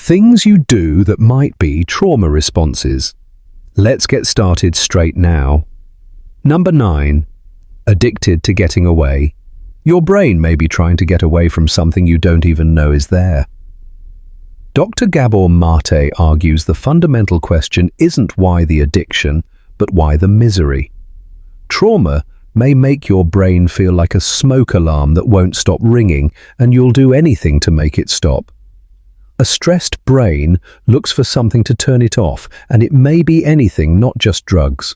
Things you do that might be trauma responses. Let's get started straight now. Number 9. Addicted to getting away. Your brain may be trying to get away from something you don't even know is there. Dr. Gabor Mate argues the fundamental question isn't why the addiction, but why the misery. Trauma may make your brain feel like a smoke alarm that won't stop ringing, and you'll do anything to make it stop. A stressed brain looks for something to turn it off, and it may be anything, not just drugs.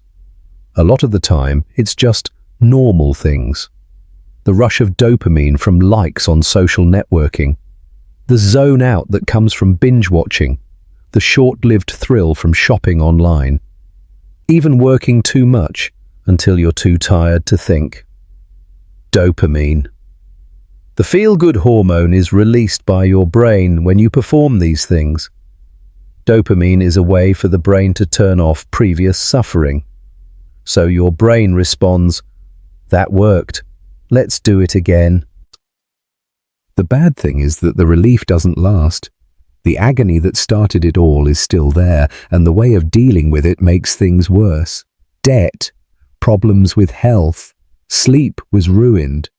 A lot of the time, it's just normal things. The rush of dopamine from likes on social networking, the zone out that comes from binge watching, the short-lived thrill from shopping online, even working too much until you're too tired to think. Dopamine. The feel-good hormone is released by your brain when you perform these things. Dopamine is a way for the brain to turn off previous suffering. So your brain responds, "That worked. Let's do it again." The bad thing is that the relief doesn't last. The agony that started it all is still there, and the way of dealing with it makes things worse. Debt, problems with health, sleep was ruined.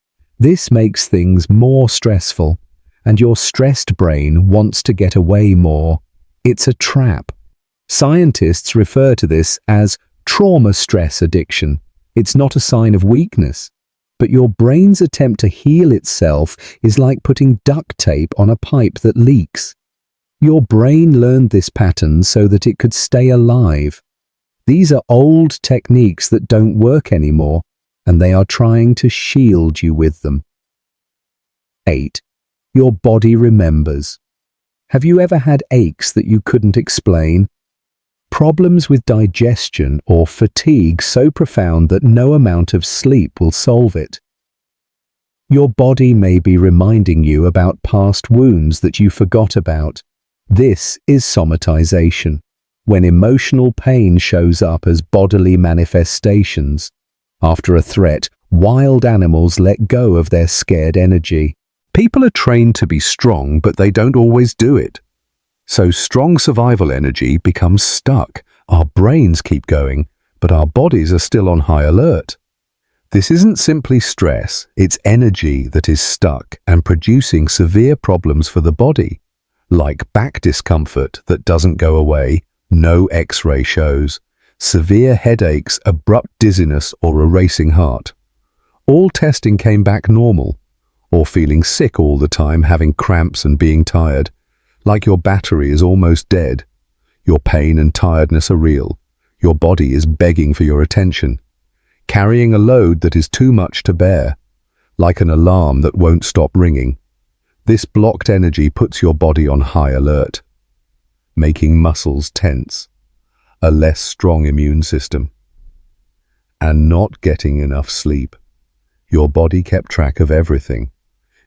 This makes things more stressful, and your stressed brain wants to get away more. It's a trap. Scientists refer to this as trauma stress addiction. It's not a sign of weakness, but your brain's attempt to heal itself is like putting duct tape on a pipe that leaks. Your brain learned this pattern so that it could stay alive. These are old techniques that don't work anymore, and they are trying to shield you with them. 8. Your body remembers. Have you ever had aches that you couldn't explain? Problems with digestion or fatigue so profound that no amount of sleep will solve it. Your body may be reminding you about past wounds that you forgot about. This is somatization, when emotional pain shows up as bodily manifestations. After a threat, wild animals let go of their scared energy. People are trained to be strong, but they don't always do it. So strong survival energy becomes stuck. Our brains keep going, but our bodies are still on high alert. This isn't simply stress, it's energy that is stuck and producing severe problems for the body, like back discomfort that doesn't go away, no X-ray shows, severe headaches, abrupt dizziness, or a racing heart. All testing came back normal, or feeling sick all the time, having cramps and being tired. Like your battery is almost dead. Your pain and tiredness are real. Your body is begging for your attention, carrying a load that is too much to bear, like an alarm that won't stop ringing. This blocked energy puts your body on high alert, making muscles tense, a less strong immune system, and not getting enough sleep. Your body kept track of everything.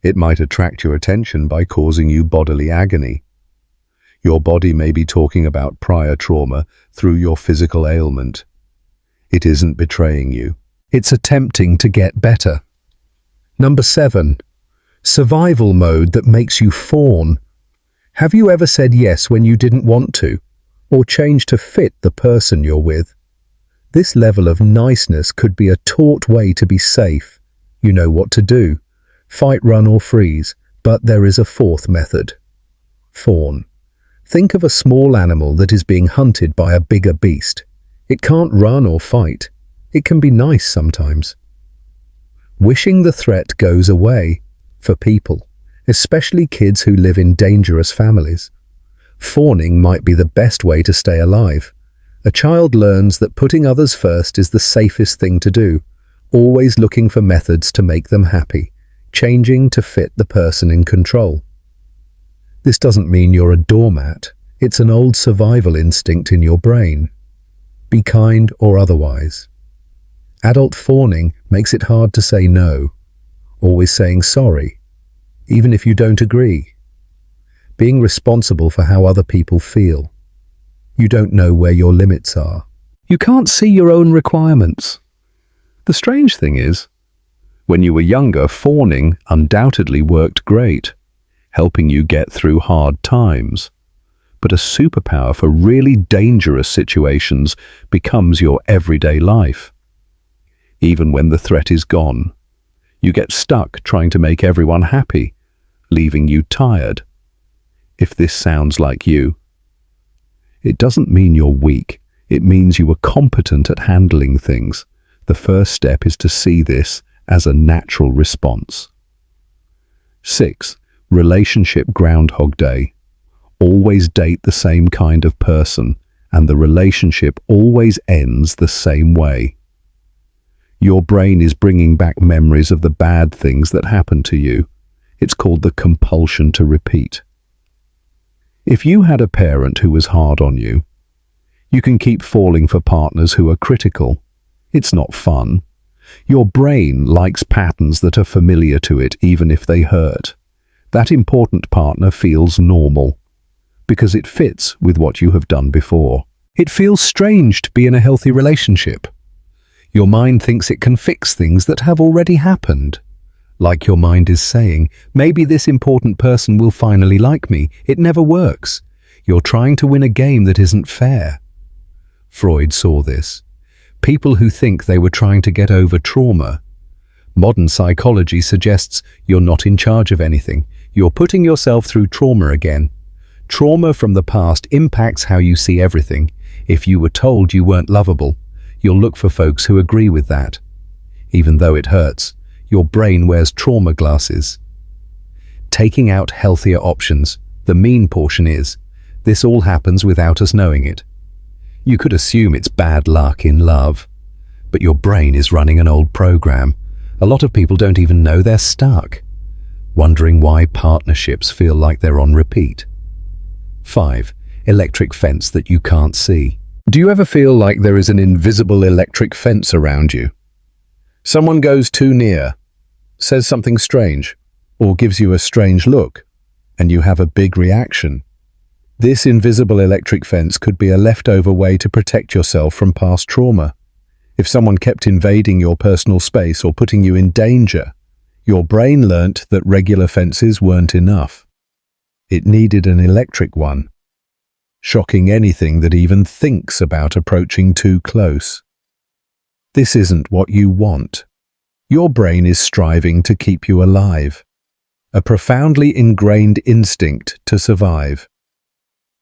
It might attract your attention by causing you bodily agony. Your body may be talking about prior trauma through your physical ailment. It isn't betraying you. It's attempting to get better. Number 7. Survival mode that makes you fawn. Have you ever said yes when you didn't want to, or changed to fit the person you're with? This level of niceness could be a taught way to be safe. You know what to do. Fight, run, or freeze, but there is a fourth method. Fawn. Think of a small animal that is being hunted by a bigger beast. It can't run or fight. It can be nice sometimes. Wishing the threat goes away for people, especially kids who live in dangerous families. Fawning might be the best way to stay alive. A child learns that putting others first is the safest thing to do, always looking for methods to make them happy, changing to fit the person in control. This doesn't mean you're a doormat. It's an old survival instinct in your brain. Be kind or otherwise. Adult fawning makes it hard to say no, always saying sorry, even if you don't agree. Being responsible for how other people feel. You don't know where your limits are. You can't see your own requirements. The strange thing is, when you were younger, fawning undoubtedly worked great, helping you get through hard times. but a superpower for really dangerous situations becomes your everyday life. Even when the threat is gone, you get stuck trying to make everyone happy, leaving you tired. If this sounds like you, it doesn't mean you're weak. It means you were competent at handling things. The first step is to see this as a natural response. 6. Relationship Groundhog Day. Always date the same kind of person, and the relationship always ends the same way. Your brain is bringing back memories of the bad things that happened to you. It's called the compulsion to repeat. If you had a parent who was hard on you, you can keep falling for partners who are critical. It's not fun. Your brain likes patterns that are familiar to it, even if they hurt. That important partner feels normal, because it fits with what you have done before. It feels strange to be in a healthy relationship. Your mind thinks it can fix things that have already happened. Like your mind is saying, maybe this important person will finally like me. It never works. You're trying to win a game that isn't fair. Freud saw this. People who think they were trying to get over trauma. Modern psychology suggests you're not in charge of anything. You're putting yourself through trauma again. Trauma from the past impacts how you see everything. If you were told you weren't lovable, you'll look for folks who agree with that. Even though it hurts, your brain wears trauma glasses. Taking out healthier options, the mean portion is, this all happens without us knowing it. You could assume it's bad luck in love, but your brain is running an old program. A lot of people don't even know they're stuck, wondering why partnerships feel like they're on repeat. 5. Electric fence that you can't see. Do you ever feel like there is an invisible electric fence around you? Someone goes too near, says something strange, or gives you a strange look, and you have a big reaction. This invisible electric fence could be a leftover way to protect yourself from past trauma. If someone kept invading your personal space or putting you in danger, your brain learnt that regular fences weren't enough. It needed an electric one, shocking anything that even thinks about approaching too close. This isn't what you want. Your brain is striving to keep you alive, a profoundly ingrained instinct to survive.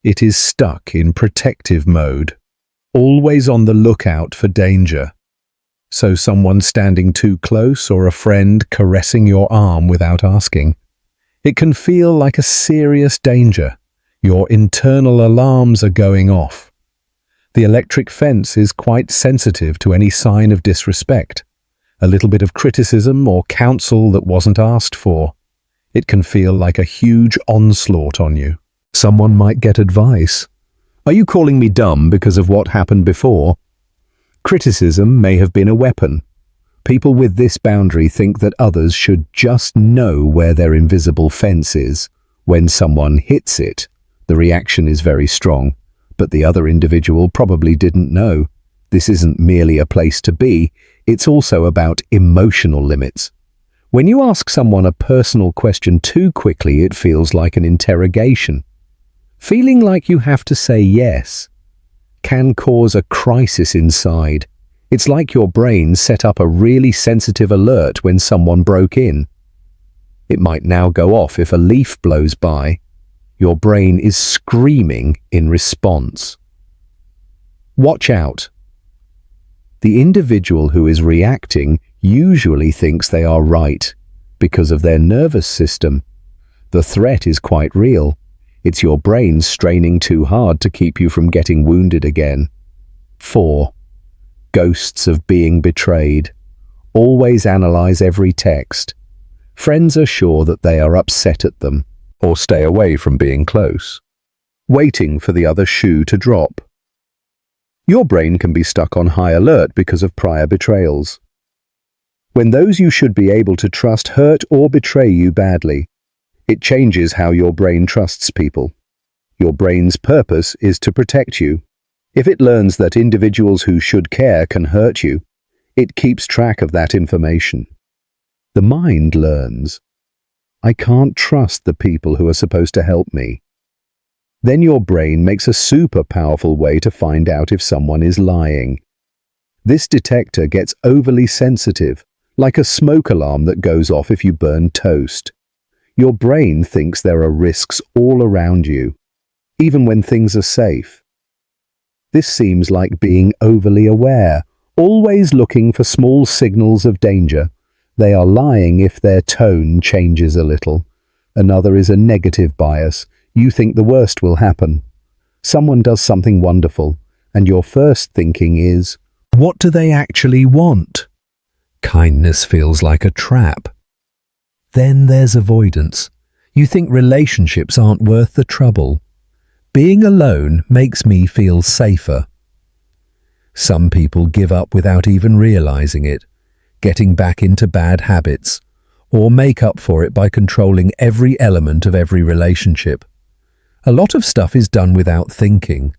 It is stuck in protective mode, always on the lookout for danger. So someone standing too close or a friend caressing your arm without asking, it can feel like a serious danger. Your internal alarms are going off. The electric fence is quite sensitive to any sign of disrespect, a little bit of criticism or counsel that wasn't asked for. It can feel like a huge onslaught on you. Someone might get advice. Are you calling me dumb because of what happened before? Criticism may have been a weapon. People with this boundary think that others should just know where their invisible fence is. When someone hits it, the reaction is very strong, but the other individual probably didn't know. This isn't merely a place to be, it's also about emotional limits. When you ask someone a personal question too quickly, it feels like an interrogation. Feeling like you have to say yes can cause a crisis inside. It's like your brain set up a really sensitive alert when someone broke in. It might now go off if a leaf blows by. Your brain is screaming in response. Watch out. The individual who is reacting usually thinks they are right because of their nervous system. The threat is quite real. It's your brain straining too hard to keep you from getting wounded again. 4. Ghosts of being betrayed. Always analyze every text. Friends are sure that they are upset at them, or stay away from being close, waiting for the other shoe to drop. Your brain can be stuck on high alert because of prior betrayals. When those you should be able to trust hurt or betray you badly, it changes how your brain trusts people. Your brain's purpose is to protect you. If it learns that individuals who should care can hurt you, it keeps track of that information. The mind learns, I can't trust the people who are supposed to help me. Then your brain makes a super powerful way to find out if someone is lying. This detector gets overly sensitive, like a smoke alarm that goes off if you burn toast. Your brain thinks there are risks all around you, even when things are safe. This seems like being overly aware, always looking for small signals of danger. They are lying if their tone changes a little. Another is a negative bias. You think the worst will happen. Someone does something wonderful, and your first thinking is, what do they actually want? Kindness feels like a trap. Then there's avoidance. You think relationships aren't worth the trouble. Being alone makes me feel safer. Some people give up without even realizing it, getting back into bad habits, or make up for it by controlling every element of every relationship. A lot of stuff is done without thinking.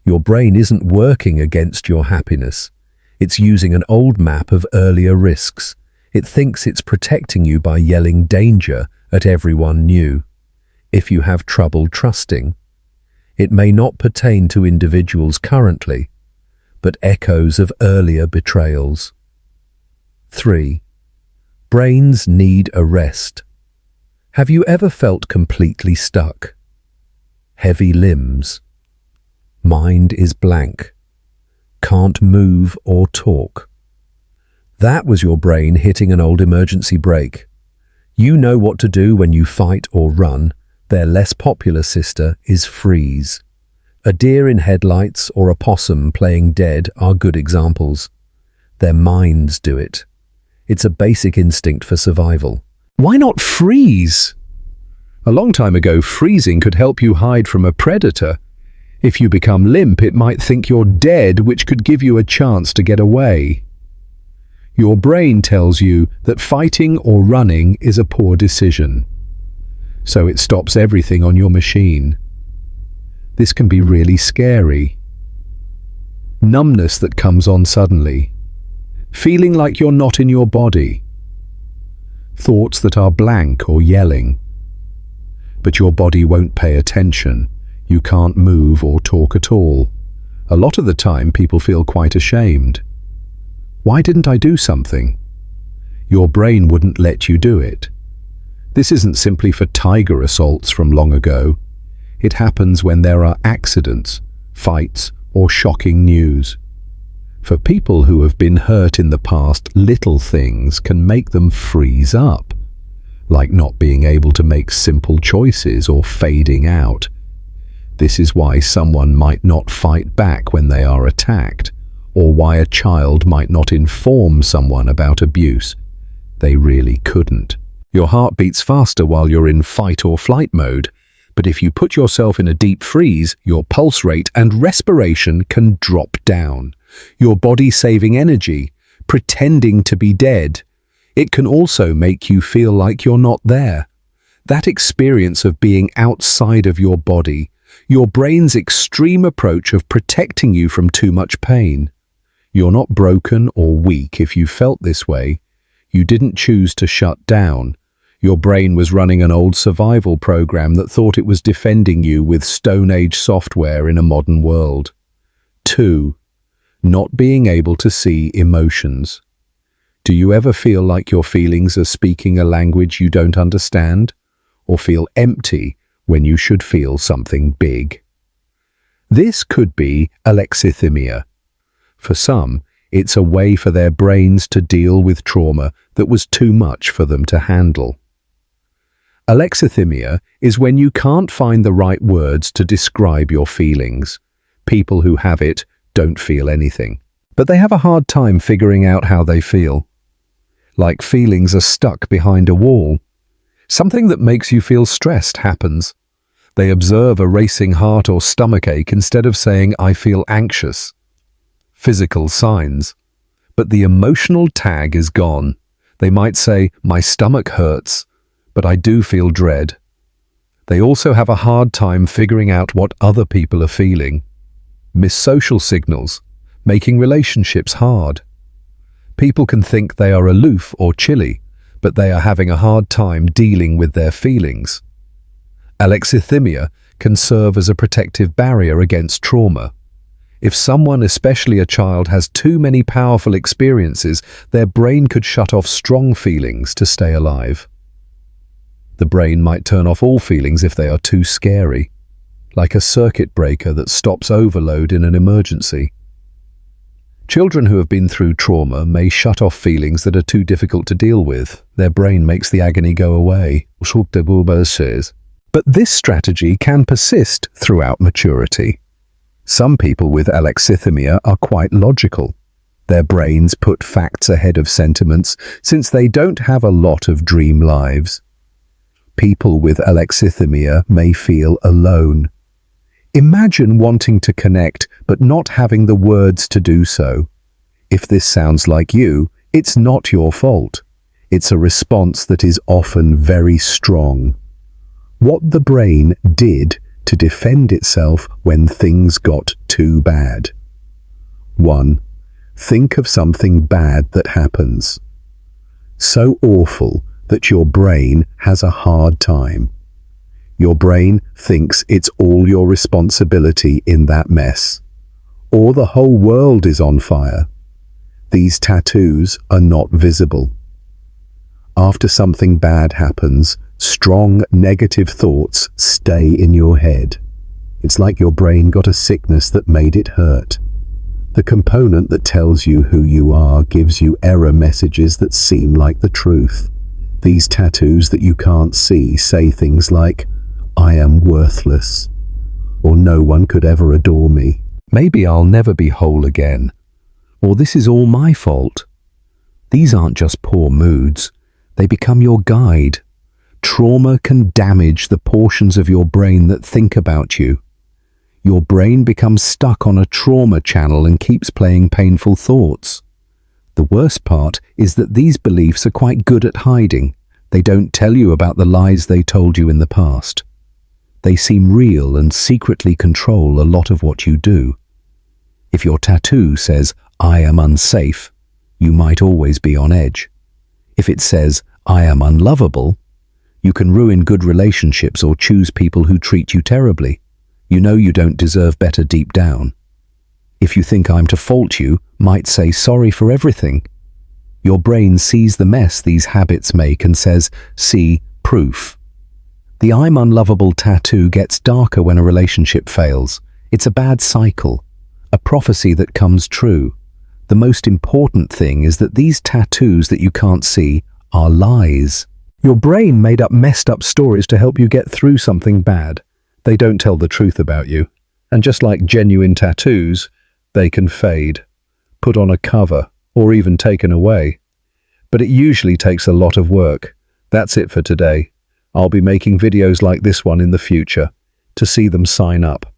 Your brain isn't working against your happiness. It's using an old map of earlier risks. It thinks it's protecting you by yelling danger at everyone new. If you have trouble trusting, it may not pertain to individuals currently, but echoes of earlier betrayals. 3. Brains need a rest. Have you ever felt completely stuck? Heavy limbs. Mind is blank. Can't move or talk. That was your brain hitting an old emergency brake. You know what to do when you fight or run. Their less popular sister is freeze. A deer in headlights or a possum playing dead are good examples. Their minds do it. It's a basic instinct for survival. Why not freeze? A long time ago, freezing could help you hide from a predator. If you become limp, it might think you're dead, which could give you a chance to get away. Your brain tells you that fighting or running is a poor decision, so it stops everything on your machine. This can be really scary. Numbness that comes on suddenly. Feeling like you're not in your body. Thoughts that are blank or yelling. But your body won't pay attention. You can't move or talk at all. A lot of the time, people feel quite ashamed. Why didn't I do something? Your brain wouldn't let you do it. This isn't simply for tiger assaults from long ago. It happens when there are accidents, fights, or shocking news. For people who have been hurt in the past, little things can make them freeze up, like not being able to make simple choices or fading out. This is why someone might not fight back when they are attacked, or why a child might not inform someone about abuse. They really couldn't. Your heart beats faster while you're in fight or flight mode, but if you put yourself in a deep freeze, your pulse rate and respiration can drop down. Your body saving energy, pretending to be dead. It can also make you feel like you're not there. That experience of being outside of your body, your brain's extreme approach of protecting you from too much pain. You're not broken or weak if you felt this way. You didn't choose to shut down. Your brain was running an old survival program that thought it was defending you with Stone Age software in a modern world. 2. Not being able to see emotions. Do you ever feel like your feelings are speaking a language you don't understand? Or feel empty when you should feel something big? This could be alexithymia. For some, it's a way for their brains to deal with trauma that was too much for them to handle. Alexithymia is when you can't find the right words to describe your feelings. People who have it don't feel anything, but they have a hard time figuring out how they feel. Like feelings are stuck behind a wall. Something that makes you feel stressed happens. They observe a racing heart or stomachache instead of saying, "I feel anxious." Physical signs. But the emotional tag is gone. They might say, "My stomach hurts, but I do feel dread." They also have a hard time figuring out what other people are feeling. Miss social signals, making relationships hard. People can think they are aloof or chilly, but they are having a hard time dealing with their feelings. Alexithymia can serve as a protective barrier against trauma. If someone, especially a child, has too many powerful experiences, their brain could shut off strong feelings to stay alive. The brain might turn off all feelings if they are too scary, like a circuit breaker that stops overload in an emergency. Children who have been through trauma may shut off feelings that are too difficult to deal with. Their brain makes the agony go away. But this strategy can persist throughout maturity. Some people with alexithymia are quite logical. Their brains put facts ahead of sentiments since they don't have a lot of dream lives. People with alexithymia may feel alone. Imagine wanting to connect but not having the words to do so. If this sounds like you, it's not your fault. It's a response that is often very strong. What the brain did to defend itself when things got too bad. 1. Think of something bad that happens. So awful that your brain has a hard time. Your brain thinks it's all your responsibility in that mess, or the whole world is on fire. These tattoos are not visible. After something bad happens, strong negative thoughts stay in your head. It's like your brain got a sickness that made it hurt. The component that tells you who you are gives you error messages that seem like the truth. These tattoos that you can't see say things like, "I am worthless," or "No one could ever adore me." Maybe I'll never be whole again, or "This is all my fault." These aren't just poor moods, they become your guide. Trauma can damage the portions of your brain that think about you. Your brain becomes stuck on a trauma channel and keeps playing painful thoughts. The worst part is that these beliefs are quite good at hiding. They don't tell you about the lies they told you in the past. They seem real and secretly control a lot of what you do. If your tattoo says, "I am unsafe," you might always be on edge. If it says, "I am unlovable," you can ruin good relationships or choose people who treat you terribly. You know you don't deserve better deep down. If you think "I'm to fault," you might say sorry for everything. Your brain sees the mess these habits make and says, "See, proof." The "I'm unlovable" tattoo gets darker when a relationship fails. It's a bad cycle, a prophecy that comes true. The most important thing is that these tattoos that you can't see are lies. Your brain made up messed up stories to help you get through something bad. They don't tell the truth about you. And just like genuine tattoos, they can fade, put on a cover, or even taken away. But it usually takes a lot of work. That's it for today. I'll be making videos like this one in the future. To see them, sign up.